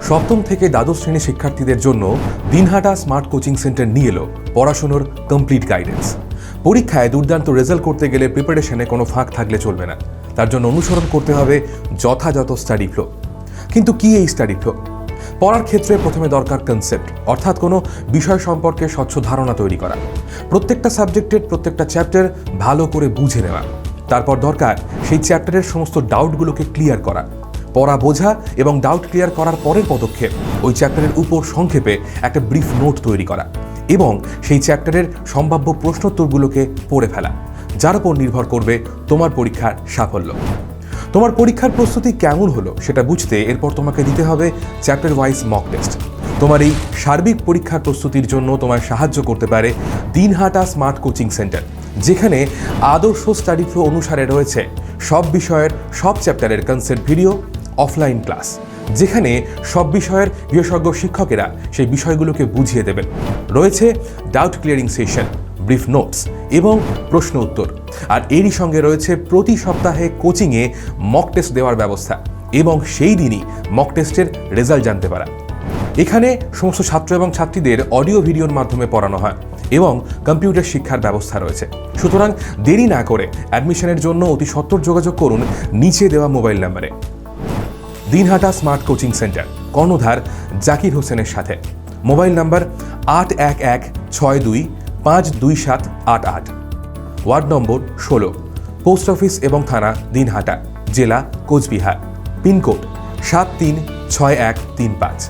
সপ্তম থেকে দ্বাদশ শ্রেণীর শিক্ষার্থীদের জন্য দিনহাটা স্মার্ট কোচিং সেন্টার নিয়ে এলো পড়াশোনার কমপ্লিট গাইডেন্স। পরীক্ষায় দুর্দান্ত রেজাল্ট করতে গেলে প্রিপারেশনে কোনো ফাঁক থাকলে চলবে না। তার জন্য অনুসরণ করতে হবে যথাযথ স্টাডি ফ্লো। কিন্তু কি এই স্টাডি ফ্লো? পড়ার ক্ষেত্রে প্রথমে দরকার কনসেপ্ট, অর্থাৎ কোনো বিষয় সম্পর্কে স্বচ্ছ ধারণা তৈরি করা। প্রত্যেকটা সাবজেক্টের প্রত্যেকটা চ্যাপ্টার ভালো করে বুঝে নেওয়া। তারপর দরকার সেই চ্যাপ্টারের সমস্ত ডাউটগুলোকে ক্লিয়ার করা। পড়া বোঝা এবং ডাউট ক্লিয়ার করার পরের পদক্ষেপ ওই চ্যাপ্টারের উপর সংক্ষেপে একটা ব্রিফ নোট তৈরি করা এবং সেই চ্যাপ্টারের সম্ভাব্য প্রশ্নোত্তরগুলোকে পড়ে ফেলা, যার উপর নির্ভর করবে তোমার পরীক্ষার সাফল্য। তোমার পরীক্ষার প্রস্তুতি কেমন হলো সেটা বুঝতে এরপর তোমাকে দিতে হবে চ্যাপ্টার ওয়াইজ মক টেস্ট। তোমার এই সার্বিক পরীক্ষার প্রস্তুতির জন্য তোমায় সাহায্য করতে পারে দিনহাটা স্মার্ট কোচিং সেন্টার, যেখানে আদর্শ স্টাডি ফ্লো অনুসারে রয়েছে সব বিষয়ের সব চ্যাপ্টারের কনসেপ্ট ভিডিও, অফলাইন ক্লাস, যেখানে সব বিষয়ের বিশেষজ্ঞ শিক্ষকেরা সেই বিষয়গুলোকে বুঝিয়ে দেবেন। রয়েছে doubt clearing session, brief notes এবং প্রশ্ন উত্তর। আর এরই সঙ্গে রয়েছে প্রতি সপ্তাহে কোচিংয়ে মক টেস্ট দেওয়ার ব্যবস্থা এবং সেই দিনই মক টেস্টের রেজাল্ট জানতে পারা। এখানে সমস্ত ছাত্র এবং ছাত্রীদের অডিও ভিডিওর মাধ্যমে পড়ানো হয় এবং কম্পিউটার শিক্ষার ব্যবস্থা রয়েছে। সুতরাং দেরি না করে অ্যাডমিশনের জন্য অতি সত্বর যোগাযোগ করুন নিচে দেওয়া মোবাইল নাম্বারে। দিনহাটা স্মার্ট কোচিং সেন্টার, কর্ণধার জাকির হোসেনের সাথে। Mobile number 8116252788। Ward number 16, post office এবং থানা দিনহাটা, জেলা কোচবিহার, পিনকোড 736135।